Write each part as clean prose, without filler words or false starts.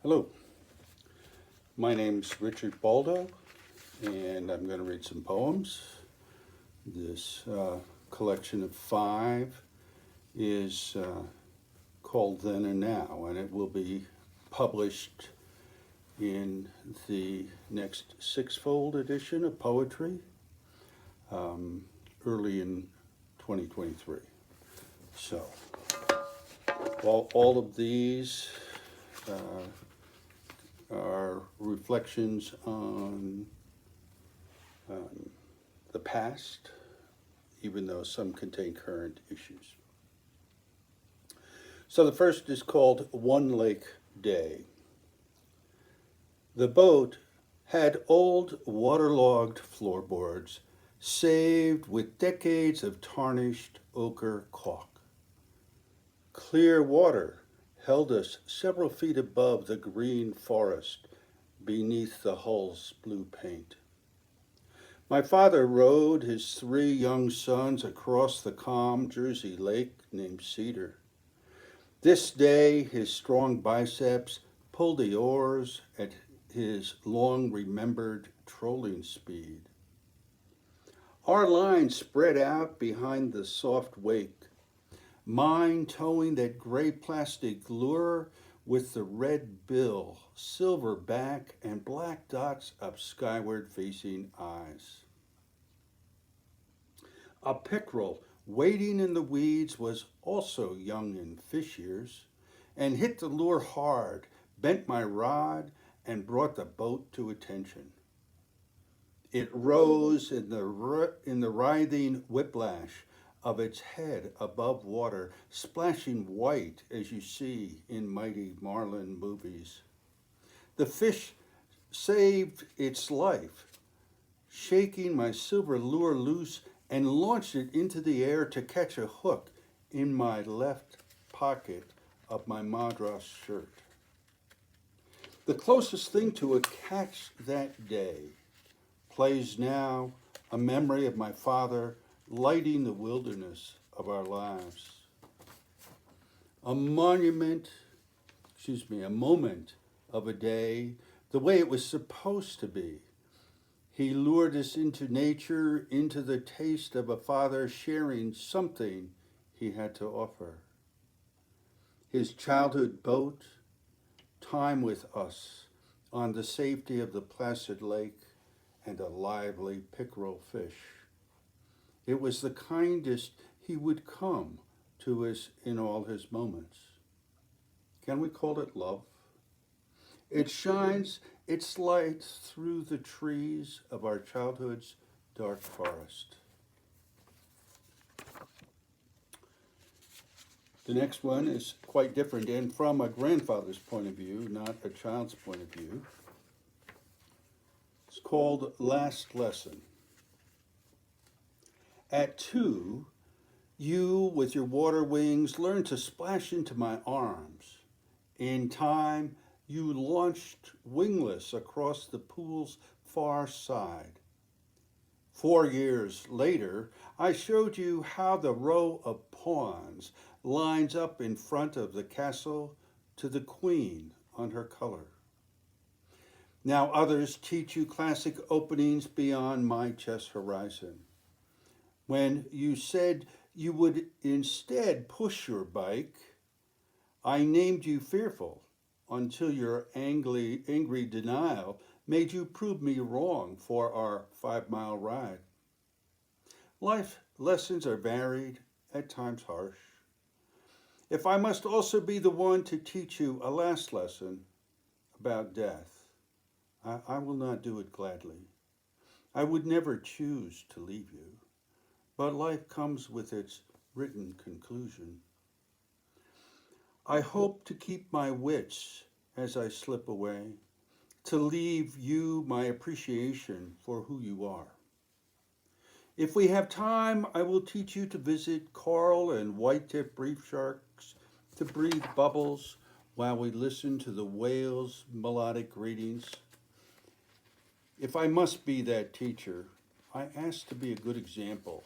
Hello, my name's Richard Baldo, and I'm going to read some poems. This collection of five is called Then and Now, and it will be published in the next SixFold edition of poetry early in 2023. So, all of these are reflections on the past, even though some contain current issues. So the first is called One Lake Day. The boat had old waterlogged floorboards saved with decades of tarnished ochre caulk. Clear water held us several feet above the green forest beneath the hull's blue paint. My father rowed his three young sons across the calm Jersey lake named Cedar. This day his strong biceps pulled the oars at his long-remembered trolling speed. Our line spread out behind the soft wake, mine towing that gray plastic lure with the red bill, silver back, and black dots of skyward-facing eyes. A pickerel waiting in the weeds was also young in fish years, and hit the lure hard, bent my rod, and brought the boat to attention. It rose in the writhing whiplash of its head above water, splashing white as you see in mighty marlin movies. The fish saved its life, shaking my silver lure loose and launched it into the air to catch a hook in my left pocket of my madras shirt. The closest thing to a catch that day plays now, a memory of my father lighting the wilderness of our lives. A moment of a day, the way it was supposed to be. He lured us into nature, into the taste of a father sharing something he had to offer. His childhood boat, time with us on the safety of the placid lake, and a lively pickerel fish. It was the kindest he would come to us in all his moments. Can we call it love? It shines its light through the trees of our childhood's dark forest. The next one is quite different and from a grandfather's point of view, not a child's point of view. It's called Last Lesson. At 2, you with your water wings learned to splash into my arms. In time, you launched wingless across the pool's far side. 4 years later, I showed you how the row of pawns lines up in front of the castle to the queen on her color. Now others teach you classic openings beyond my chess horizon. When you said you would instead push your bike, I named you fearful until your angry denial made you prove me wrong for our 5-mile ride. Life lessons are varied, at times harsh. If I must also be the one to teach you a last lesson about death, I will not do it gladly. I would never choose to leave you, but life comes with its written conclusion. I hope to keep my wits as I slip away, to leave you my appreciation for who you are. If we have time, I will teach you to visit coral and white-tipped reef sharks, to breathe bubbles while we listen to the whales' melodic greetings. If I must be that teacher, I ask to be a good example,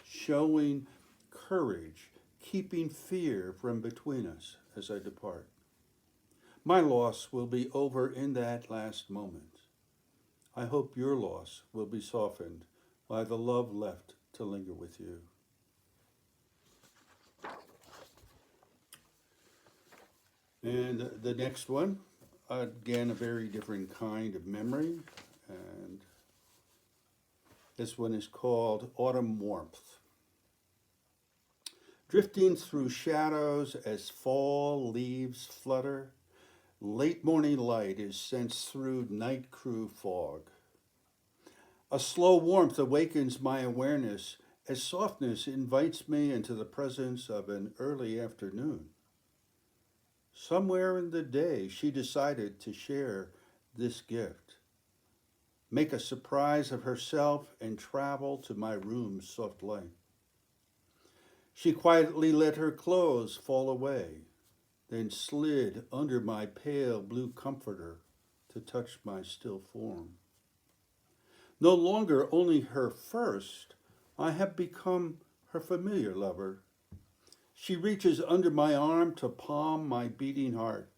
showing courage, keeping fear from between us as I depart. My loss will be over in that last moment. I hope your loss will be softened by the love left to linger with you. And the next one, again, a very different kind of memory. And this one is called Autumn Warmth. Drifting through shadows as fall leaves flutter, late morning light is sensed through night crew fog. A slow warmth awakens my awareness as softness invites me into the presence of an early afternoon. Somewhere in the day, she decided to share this gift, make a surprise of herself, and travel to my room's soft light. She quietly let her clothes fall away, then slid under my pale blue comforter to touch my still form. No longer only her first, I have become her familiar lover. She reaches under my arm to palm my beating heart.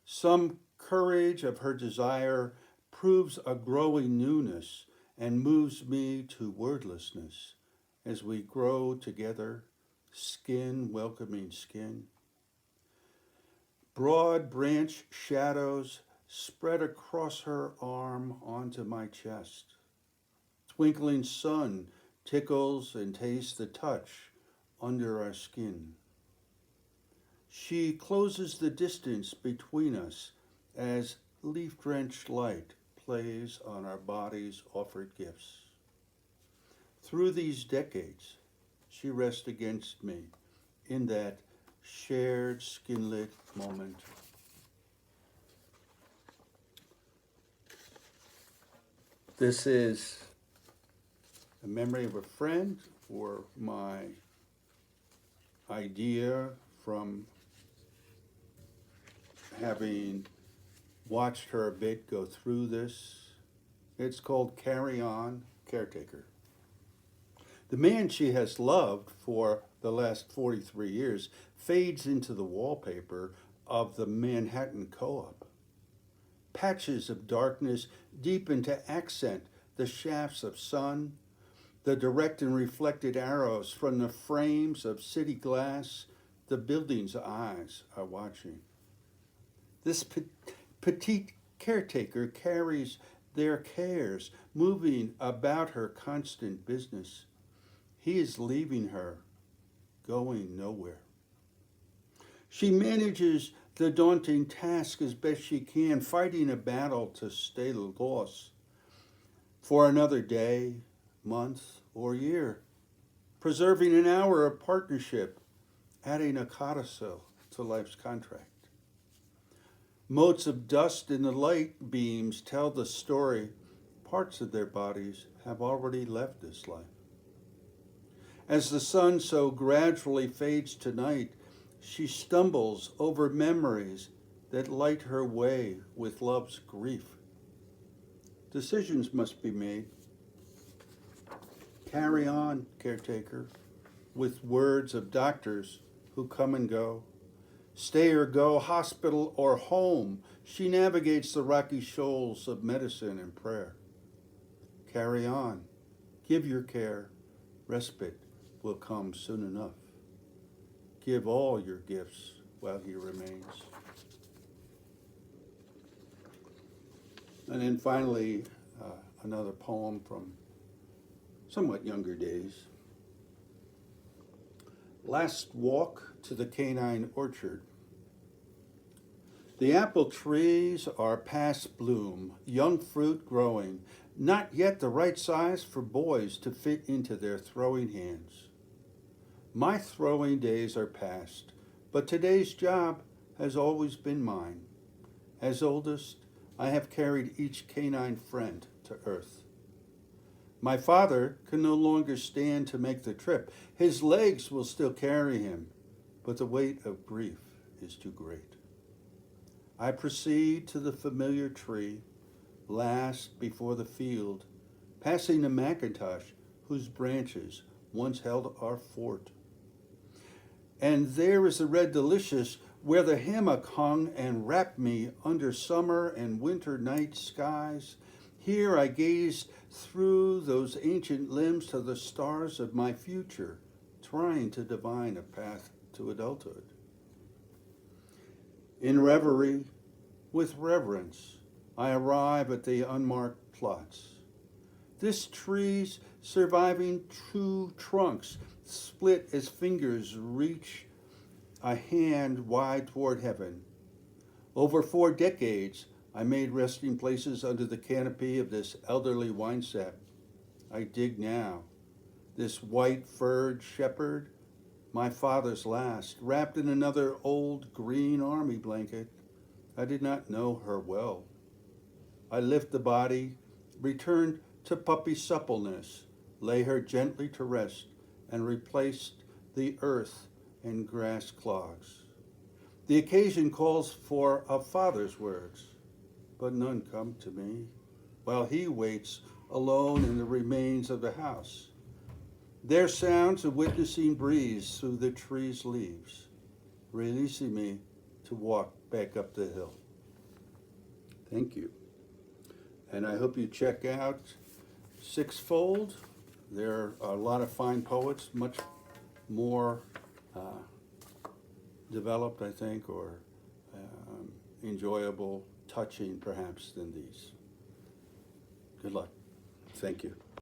Some courage of her desire proves a growing newness and moves me to wordlessness as we grow together, skin welcoming skin. Broad branch shadows spread across her arm onto my chest. Twinkling sun tickles and tastes the touch under our skin. She closes the distance between us as leaf-drenched light plays on our bodies' offered gifts. Through these decades, she rests against me in that shared skin-lit moment. This is a memory of a friend or my idea from having watched her a bit go through this. It's called Carry On, Caretaker. The man she has loved for the last 43 years fades into the wallpaper of the Manhattan Co-op. Patches of darkness deepen to accent the shafts of sun, the direct and reflected arrows from the frames of city glass. The building's eyes are watching. This petite caretaker carries their cares, moving about her constant business. He is leaving her, going nowhere. She manages the daunting task as best she can, fighting a battle to stay the loss for another day, month, or year, preserving an hour of partnership, adding a codicil to life's contract. Motes of dust in the light beams tell the story. Parts of their bodies have already left this life. As the sun so gradually fades to night, she stumbles over memories that light her way with love's grief. Decisions must be made. Carry on, caretaker, with words of doctors who come and go. Stay or go, hospital or home, she navigates the rocky shoals of medicine and prayer. Carry on, give your care, respite will come soon enough. Give all your gifts while he remains. And then finally, another poem from somewhat younger days. Last walk to the canine orchard. The apple trees are past bloom, young fruit growing, not yet the right size for boys to fit into their throwing hands. My throwing days are past, but today's job has always been mine. As oldest, I have carried each canine friend to earth. My father can no longer stand to make the trip. His legs will still carry him, but the weight of grief is too great. I proceed to the familiar tree, last before the field, passing the Macintosh whose branches once held our fort. And there is the red delicious where the hammock hung and wrapped me under summer and winter night skies. Here I gazed through those ancient limbs to the stars of my future, trying to divine a path to adulthood. In reverie, with reverence, I arrive at the unmarked plots. This tree's surviving two trunks split as fingers reach a hand wide toward heaven. Over 4 decades, I made resting places under the canopy of this elderly winesap. I dig now. This white-furred shepherd, my father's last, wrapped in another old green army blanket. I did not know her well. I lift the body, returned to puppy suppleness, lay her gently to rest, and replaced the earth and grass clogs. The occasion calls for a father's words, but none come to me, while he waits alone in the remains of the house. There sounds a witnessing breeze through the tree's leaves, releasing me to walk back up the hill. Thank you. And I hope you check out SixFold. There are a lot of fine poets, much more developed, I think, or enjoyable, touching perhaps than these. Good luck. Thank you.